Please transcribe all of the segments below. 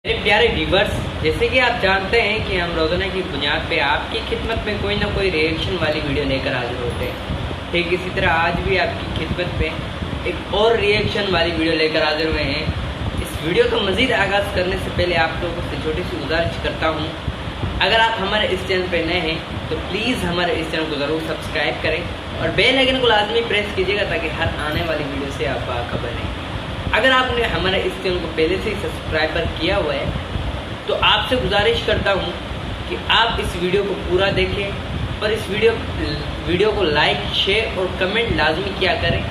मेरे प्यारे व्यूवर्स, जैसे कि आप जानते हैं कि हम रोज़ाना की बुनियाद पे आपकी खिदमत में कोई ना कोई रिएक्शन वाली वीडियो लेकर हाजिर होते हैं। ठीक इसी तरह आज भी आपकी खिदमत पे एक और रिएक्शन वाली वीडियो लेकर हाजिर हुए हैं। इस वीडियो का मज़ीद आगाज़ करने से पहले आप लोगों से छोटी सी गुजारिश करता हूँ, अगर आप हमारे इस चैनल पर नए हैं तो प्लीज़ हमारे इस चैनल को ज़रूर सब्सक्राइब करें और बेल आइकन को लाजमी प्रेस कीजिएगा ताकि हर आने वाली वीडियो से आप बाखबर रहें। अगर आपने हमारे इस चैनल को पहले से ही सब्सक्राइबर किया हुआ है तो आपसे गुजारिश करता हूँ कि आप इस वीडियो को पूरा देखें और इस वीडियो को लाइक, शेयर और कमेंट लाजमी किया करें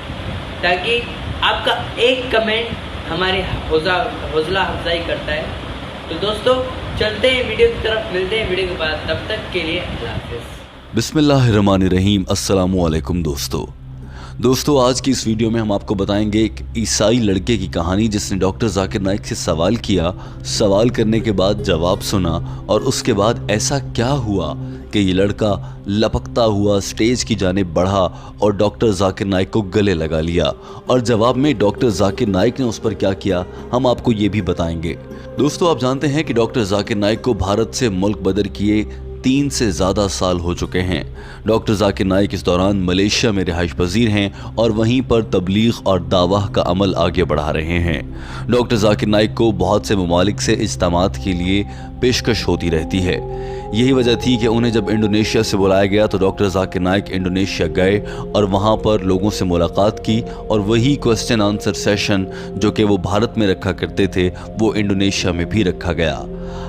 ताकि आपका एक कमेंट हमारी हौसला अफजाई करता है। तो दोस्तों चलते हैं वीडियो की तरफ, मिलते हैं वीडियो के बाद, तब तक के लिए अल्लाह हाफ़िज़। बिस्मिल्लाहिर्रहमानिर्रहीम। अस्सलामु अलैकुम दोस्तों आज की इस वीडियो में हम आपको बताएंगे एक ईसाई लड़के की कहानी जिसने डॉक्टर जाकिर नाइक से सवाल किया, सवाल करने के बाद जवाब सुना और उसके बाद ऐसा क्या हुआ कि ये लड़का लपकता हुआ स्टेज की जानिब बढ़ा और डॉक्टर जाकिर नाइक को गले लगा लिया और जवाब में डॉक्टर जाकिर नाइक ने उस पर क्या किया हम आपको ये भी बताएंगे। दोस्तों आप जानते हैं कि डॉक्टर जाकिर नाइक को भारत से मुल्क बदर किए 3 से ज़्यादा साल हो चुके हैं। डॉक्टर जाकिर नाइक इस दौरान मलेशिया में रिहाइश पजीर हैं और वहीं पर तबलीग और दावा का अमल आगे बढ़ा रहे हैं। डॉक्टर जाकिर नाइक को बहुत से ममालिक से इज्तिमात के लिए पेशकश होती रहती है। यही वजह थी कि उन्हें जब इंडोनेशिया से बुलाया गया तो डॉक्टर जाकिर नाइक इंडोनेशिया गए और वहाँ पर लोगों से मुलाकात की और वही क्वेश्चन आंसर सेशन जो कि वो भारत में रखा करते थे वो इंडोनेशिया में भी रखा गया।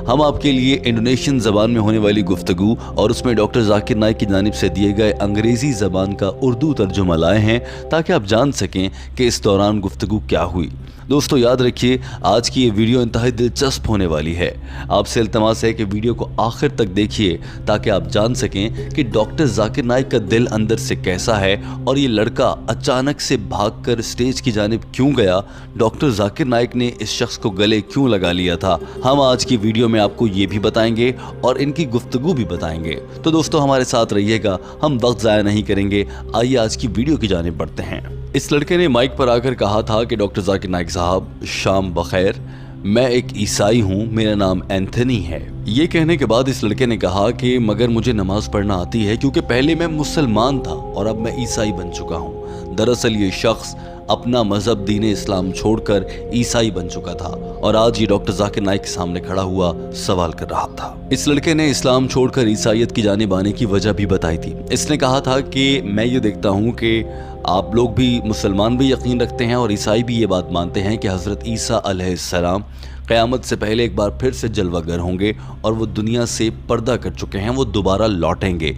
हम आपके लिए इंडोनेशियन ज़बान में होने वाली गुफ्तगू और उसमें डॉक्टर जाकिर नाइक की जानिब से दिए गए अंग्रेज़ी ज़बान का उर्दू तर्जुमा लाए हैं ताकि आप जान सकें कि इस दौरान गुफ्तगू क्या हुई। दोस्तों याद रखिए आज की ये वीडियो इंतहाई दिलचस्प होने वाली है। आपसे इल्तमास है कि वीडियो को आखिर तक देखिए ताकि आप जान सकें कि डॉक्टर जाकिर नाइक का दिल अंदर से कैसा है और ये लड़का अचानक से भागकर स्टेज की जानिब क्यों गया, डॉक्टर जाकिर नाइक ने इस शख्स को गले क्यों लगा लिया था। हम आज की वीडियो में आपको ये भी बताएंगे और इनकी गुफ्तगू भी बताएंगे। तो दोस्तों हमारे साथ रहिएगा, हम वक्त ज़ाया नहीं करेंगे। आइए आज की वीडियो की जानिब बढ़ते हैं। इस लड़के ने माइक पर आकर कहा था कि डॉक्टर जाकिर नाइक साहब शाम बखैर, मैं एक ईसाई हूँ, मेरा नाम एंथनी है। ये कहने के बाद इस लड़के ने कहा कि मगर मुझे नमाज पढ़ना आती है क्योंकि पहले मैं मुसलमान था और अब मैं ईसाई बन चुका हूँ। दरअसल ये शख्स अपना मजहब दीन इस्लाम छोड़कर ईसाई बन चुका था और आज ये डॉक्टर जाकिर नाइक के सामने खड़ा हुआ सवाल कर रहा था। इस लड़के ने इस्लाम छोड़कर ईसाइयत की जानिब आने की वजह भी बताई थी। इसने कहा था कि मैं ये देखता हूँ कि आप लोग भी मुसलमान भी यकीन रखते हैं और ईसाई भी ये बात मानते हैं कि हज़रत ईसा अलैहिस्सलाम क़यामत से पहले एक बार फिर से जलवागर होंगे और वो दुनिया से पर्दा कर चुके हैं, वो दोबारा लौटेंगे।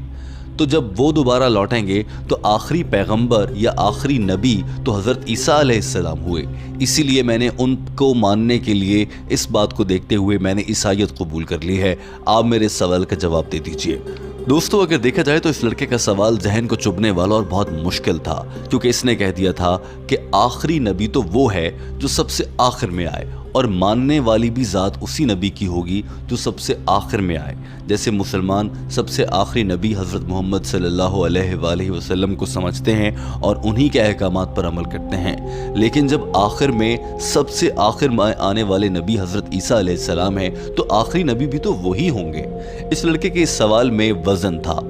तो जब वो दोबारा लौटेंगे तो आखिरी पैगंबर या आखिरी नबी तो हज़रत ईसा अलैहिस्सलाम हुए। इसीलिए मैंने उनको मानने के लिए इस बात को देखते हुए मैंने ईसाइयत कबूल कर ली है। आप मेरे सवाल का जवाब दे दीजिए। दोस्तों अगर देखा जाए तो इस लड़के का सवाल जहन को चुभने वाला और बहुत मुश्किल था क्योंकि इसने कह दिया था कि आखिरी नबी तो वो है जो सबसे आखिर में आए और मानने वाली भी ज़ात उसी नबी की होगी जो सबसे आखिर में आए। जैसे मुसलमान सबसे आखिरी नबी हज़रत मोहम्मद सल्लल्लाहु अलैहि वसल्लम को समझते हैं और उन्हीं के अहकामात पर अमल करते हैं, लेकिन जब आखिर में सबसे आखिर में आने वाले नबी हज़रत ईसा अलैहिस्सलाम है तो आखिरी नबी भी तो वही होंगे। इस लड़के के इस सवाल में वज़न था।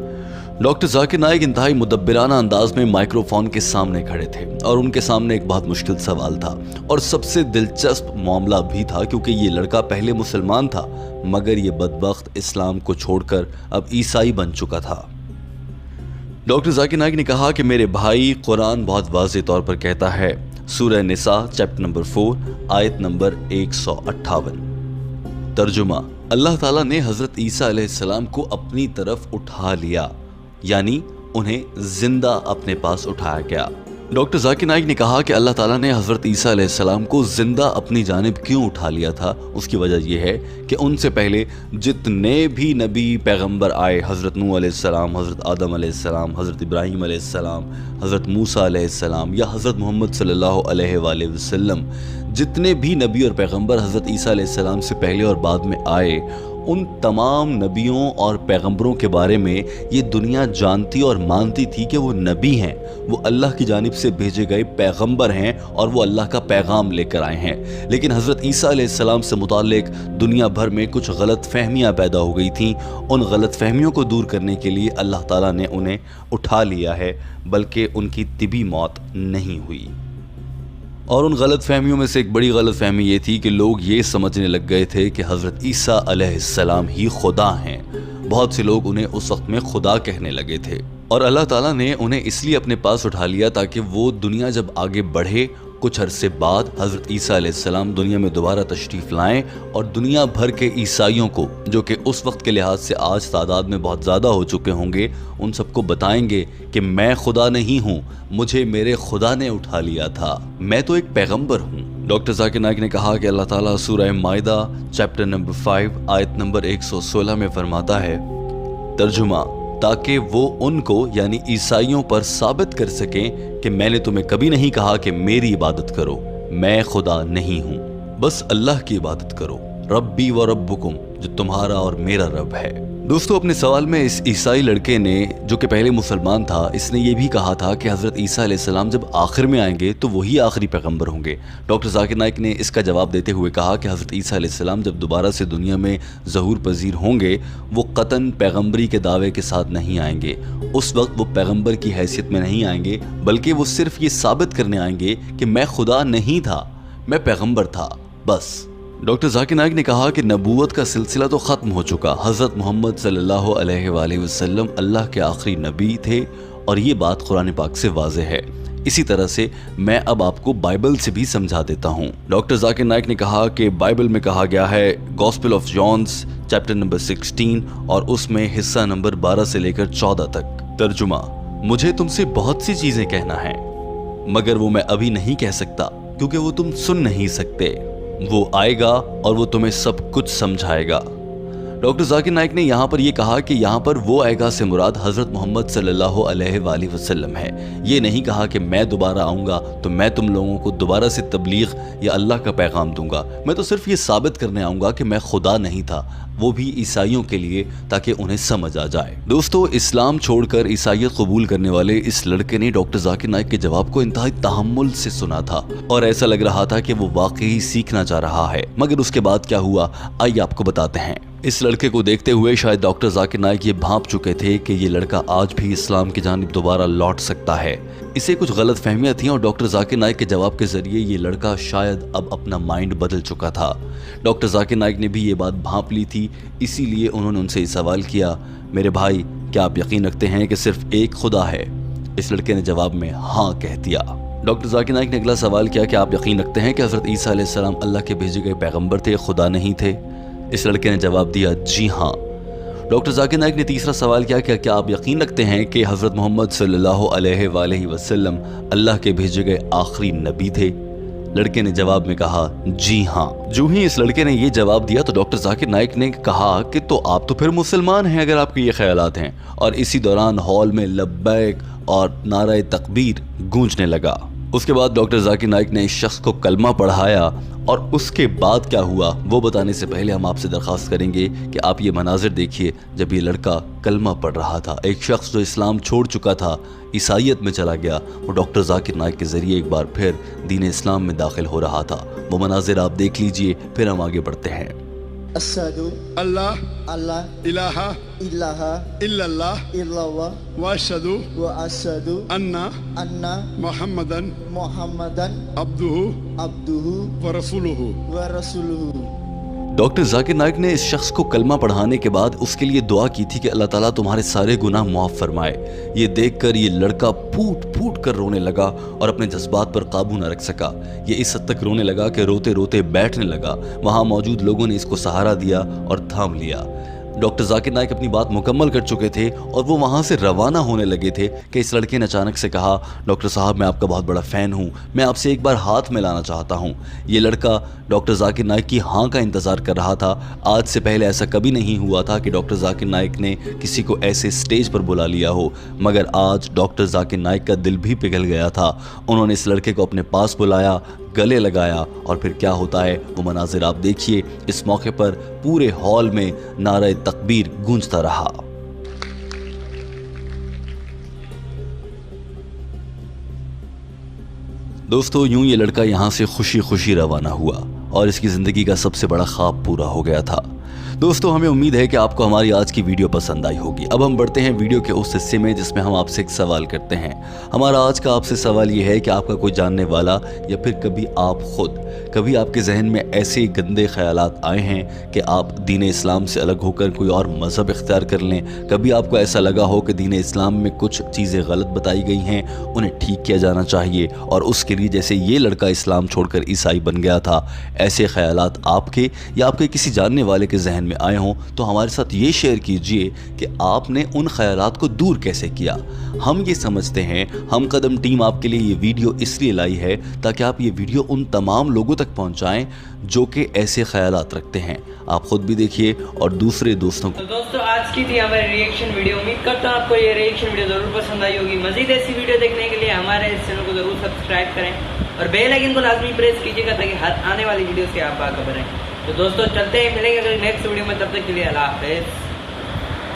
डॉक्टर जाकिर नाइक इंतहाई मुदब्बिराना अंदाज में माइक्रोफोन के सामने खड़े थे और उनके सामने एक बहुत मुश्किल सवाल था और सबसे दिलचस्प मामला भी था क्योंकि ये लड़का पहले मुसलमान था मगर ये बदबख्त इस्लाम को छोड़कर अब ईसाई बन चुका था। डॉक्टर जाकिर नाइक ने कहा कि मेरे भाई, कुरान बहुत वाज़ेह तौर पर कहता है, सूरह निसा चैप्टर नंबर 4 आयत नंबर 158। तर्जुमा, अल्लाह ताला ने हज़रत ईसा अलैहिस्सलाम को अपनी तरफ उठा लिया, यानी उन्हें जिंदा अपने पास उठाया गया। डॉक्टर जाकिर नाइक ने कहा कि अल्लाह ताला ने हज़रत ईसा अलैहिस्सलाम को जिंदा अपनी जानिब क्यों उठा लिया था। उसकी वजह यह है कि उनसे पहले जितने भी नबी पैगंबर आए, हज़रत नूह अलैहिस्सलाम, हज़रत आदम अलैहिस्सलाम, हज़रत इब्राहीम अलैहिस्सलाम, हज़रत मूसा अलैहिस्सलाम या हज़रत मोहम्मद सल्लल्लाहु अलैहि वसल्लम, जितने भी नबी और पैगंबर हज़रत ईसा अलैहिस्सलाम से पहले और बाद में आए उन तमाम नबियों और पैगंबरों के बारे में ये दुनिया जानती और मानती थी कि वो नबी हैं, वो अल्लाह की जानिब से भेजे गए पैगंबर हैं और वो अल्लाह का पैगाम लेकर आए हैं। लेकिन हज़रत ईसा अलैहिस्सलाम से मुताल्लिक दुनिया भर में कुछ गलत फहमियाँ पैदा हो गई थीं। उन गलत फहमियों को दूर करने के लिए अल्लाह ताला ने उन्हें उठा लिया है, बल्कि उनकी तिबी मौत नहीं हुई। और उन गलत फहमियों में से एक बड़ी गलत फहमी ये थी कि लोग ये समझने लग गए थे कि हज़रत ईसा अलैहिस्सलाम ही खुदा हैं। बहुत से लोग उन्हें उस वक्त में खुदा कहने लगे थे और अल्लाह ताला ने उन्हें इसलिए अपने पास उठा लिया ताकि वो दुनिया जब आगे बढ़े, कुछ अरसे बाद हज़रत ईसा अलैहिस्सलाम दुनिया में दोबारा तशरीफ़ लाएं और दुनिया भर के ईसाइयों को, जो कि उस वक्त के लिहाज से आज तादाद में बहुत ज़्यादा हो चुके होंगे, उन सबको बताएंगे कि मैं खुदा नहीं हूँ, मुझे मेरे खुदा ने उठा लिया था, मैं तो एक पैगंबर हूँ। डॉक्टर जाकिर नाइक ने कहा कि अल्लाह ताला सूरह माइदा चैप्टर नंबर 5 आयत नंबर 116 में फरमाता है, तर्जुमा, ताकि वो उनको यानी ईसाइयों पर साबित कर सकें कि मैंने तुम्हें कभी नहीं कहा कि मेरी इबादत करो, मैं खुदा नहीं हूँ, बस अल्लाह की इबादत करो, रब्बी व रब्बुकुम, जो तुम्हारा और मेरा रब है। दोस्तों, अपने सवाल में इस ईसाई लड़के ने, जो कि पहले मुसलमान था, इसने ये भी कहा था कि हज़रत ईसा अलैहिस्सलाम जब आखिर में आएंगे तो वही आखिरी पैगंबर होंगे। डॉक्टर जाकिर नाइक ने इसका जवाब देते हुए कहा कि हज़रत ईसा अलैहिस्सलाम जब दोबारा से दुनिया में ज़हूर पजीर होंगे, वो कतन पैगंबरी के दावे के साथ नहीं आएंगे। उस वक्त वो पैगंबर की हैसियत में नहीं आएंगे, बल्कि वो सिर्फ ये साबित करने आएंगे कि मैं खुदा नहीं था, मैं पैगंबर था, बस। डॉक्टर जाकिर नाइक ने कहा कि नबूवत का सिलसिला तो ख़त्म हो चुका, हज़रत मोहम्मद सल्लल्लाहु अलैहि वसल्लम अल्लाह के आखिरी नबी थे और ये बात कुरान पाक से वाज़ेह है। इसी तरह से मैं अब आपको बाइबल से भी समझा देता हूँ। डॉक्टर जाकिर नाइक ने कहा कि बाइबल में कहा गया है, gospel of John's chapter number 16 और उसमें हिस्सा नंबर 12 से लेकर 14 तक, तर्जुमा, मुझे तुमसे बहुत सी चीज़ें कहना है मगर वो मैं अभी नहीं कह सकता क्योंकि वो तुम सुन नहीं सकते, वो आएगा और वो तुम्हें सब कुछ समझाएगा। डॉक्टर जाकिर नाइक ने यहाँ पर ये कहा कि यहाँ पर वो आएगा से मुराद हज़रत मोहम्मद सल्लल्लाहु अलैहि वसल्लम है। ये नहीं कहा कि मैं दोबारा आऊँगा तो मैं तुम लोगों को दोबारा से तबलीग या अल्लाह का पैगाम दूंगा, मैं तो सिर्फ ये साबित करने आऊँगा कि मैं खुदा नहीं था, वो भी ईसाइयों के लिए, ताकि उन्हें समझ आ जाए। दोस्तों, इस्लाम छोड़कर ईसाइयत कबूल करने वाले इस लड़के ने डॉक्टर जाकिर नाइक के जवाब को इंतहाई तहम्मुल से सुना था और ऐसा लग रहा था कि वो वाकई सीखना चाह रहा है। मगर उसके बाद क्या हुआ, आइए आपको बताते हैं। इस लड़के को देखते हुए शायद डॉक्टर जाकिर नाइक ये भांप चुके थे कि ये लड़का आज भी इस्लाम की जानिब दोबारा लौट सकता है। इसे कुछ गलत फहमियाँ थीं और डॉक्टर जाकिर नाइक के जवाब के जरिए ये लड़का शायद अब अपना माइंड बदल चुका था। डॉक्टर जाकिर नाइक ने भी ये बात भांप ली थी, इसीलिए उन्होंने उनसे ये सवाल किया, मेरे भाई, क्या आप यकीन रखते हैं कि सिर्फ एक खुदा है? इस लड़के ने जवाब में हाँ कह दिया। डॉक्टर जाकिर नाइक ने अगला सवाल किया कि आप यकीन रखते हैं कि हज़रत ईसा अलैहिस्सलाम अल्लाह के भेजे गए पैगंबर थे, खुदा नहीं थे? इस लड़के ने जवाब दिया, जी हाँ। डॉक्टर जाकिर नाइक ने तीसरा सवाल किया कि क्या आप यकीन रखते हैं कि हज़रत मोहम्मद सल्लल्लाहु अलैहि वसल्लम अल्लाह के भेजे गए आखिरी नबी थे? लड़के ने जवाब में कहा, जी हाँ। जो ही इस लड़के ने ये जवाब दिया तो डॉक्टर जाकिर नाइक ने कहा कि तो आप तो फिर मुसलमान हैं अगर आपके ये ख्यालात हैं। और इसी दौरान हॉल में लब्बैक और नारे तकबीर गूंजने लगा। उसके बाद डॉक्टर जाकिर नाइक ने इस शख्स को कलमा पढ़ाया और उसके बाद क्या हुआ वो बताने से पहले हम आपसे दरख्वास्त करेंगे कि आप ये मनाजिर देखिए जब ये लड़का कलमा पढ़ रहा था। एक शख्स जो इस्लाम छोड़ चुका था, ईसाइयत में चला गया, वो डॉक्टर जाकिर नाइक के ज़रिए एक बार फिर दीन इस्लाम में दाखिल हो रहा था। वो मनाजिर आप देख लीजिए, फिर हम आगे बढ़ते हैं। अशहदु अल्लाह अल्लाह इलाहा इलाहा इल्लल्लाह इल्लल्लाह व अशहदु व अशहदु अन्ना अन्ना मुहम्मदन मुहम्मदन अब्दुहु अब्दुहु व रसूलुहु। व रसूलुहु। डॉक्टर जाकिर नाइक ने इस शख्स को कलमा पढ़ाने के बाद उसके लिए दुआ की थी कि अल्लाह ताला तुम्हारे सारे गुनाह माफ़ फरमाए। ये देखकर ये लड़का फूट फूट कर रोने लगा और अपने जज्बात पर काबू न रख सका। ये इस हद तक रोने लगा कि रोते रोते बैठने लगा। वहाँ मौजूद लोगों ने इसको सहारा दिया और थाम लिया। डॉक्टर जाकिर नाइक अपनी बात मुकम्मल कर चुके थे और वो वहाँ से रवाना होने लगे थे कि इस लड़के ने अचानक से कहा, डॉक्टर साहब मैं आपका बहुत बड़ा फ़ैन हूँ, मैं आपसे एक बार हाथ मिलाना चाहता हूँ। ये लड़का डॉक्टर जाकिर नाइक की हाँ का इंतज़ार कर रहा था। आज से पहले ऐसा कभी नहीं हुआ था कि डॉक्टर जाकिर नाइक ने किसी को ऐसे स्टेज पर बुला लिया हो, मगर आज डॉक्टर जाकिर नाइक का दिल भी पिघल गया था। उन्होंने इस लड़के को अपने पास बुलाया, गले लगाया और फिर क्या होता है वो मनाजिर आप देखिए। इस मौके पर पूरे हॉल में नारे तकबीर गूंजता रहा। दोस्तों यूं ये लड़का यहाँ से खुशी खुशी रवाना हुआ और इसकी ज़िंदगी का सबसे बड़ा ख्वाब पूरा हो गया था। दोस्तों हमें उम्मीद है कि आपको हमारी आज की वीडियो पसंद आई होगी। अब हम बढ़ते हैं वीडियो के उस हिस्से में जिसमें हम आपसे एक सवाल करते हैं। हमारा आज का आपसे सवाल ये है कि आपका कोई जानने वाला या फिर कभी आप खुद कभी आपके जहन में ऐसे गंदे ख्यालात आए हैं कि आप दीन इस्लाम से अलग होकर कोई और मज़हब इख्तियार कर लें? कभी आपको ऐसा लगा हो कि दीन इस्लाम में कुछ चीज़ें गलत बताई गई हैं, उन्हें ठीक किया जाना चाहिए और उसके लिए जैसे ये लड़का इस्लाम छोड़कर ईसाई बन गया था, ऐसे ख्यालात आपके या आपके किसी जानने वाले के जहन में आए हों तो हमारे साथ ये शेयर कीजिए कि आपने उन ख्यालात को दूर कैसे किया। हम ये समझते हैं, हम कदम टीम आपके लिए ये वीडियो इसलिए लाई है ताकि आप ये वीडियो उन तमाम लोगों तक पहुंचाएं जो कि ऐसे ख्यालात रखते हैं। आप खुद भी देखिए और दूसरे दोस्तों को। तो दोस्तों आज की थी हमारी रिएक्शन वीडियो। उम्मीद करता हूँ आपको ये रिएक्शन वीडियो जरूर पसंद आई होगी। मजीद ऐसी वीडियो देखने के लिए हमारे इस चैनल को जरूर सब्सक्राइब करें और बेल आइकन को लाजमी प्रेस कीजिएगा ताकि हर आने वाली वीडियो से आप बाखबर रहें। तो दोस्तों चलते हैं, मिलेंगे अगली नेक्स्ट वीडियो में, तब तक के लिए अल्लाह हाफिज़।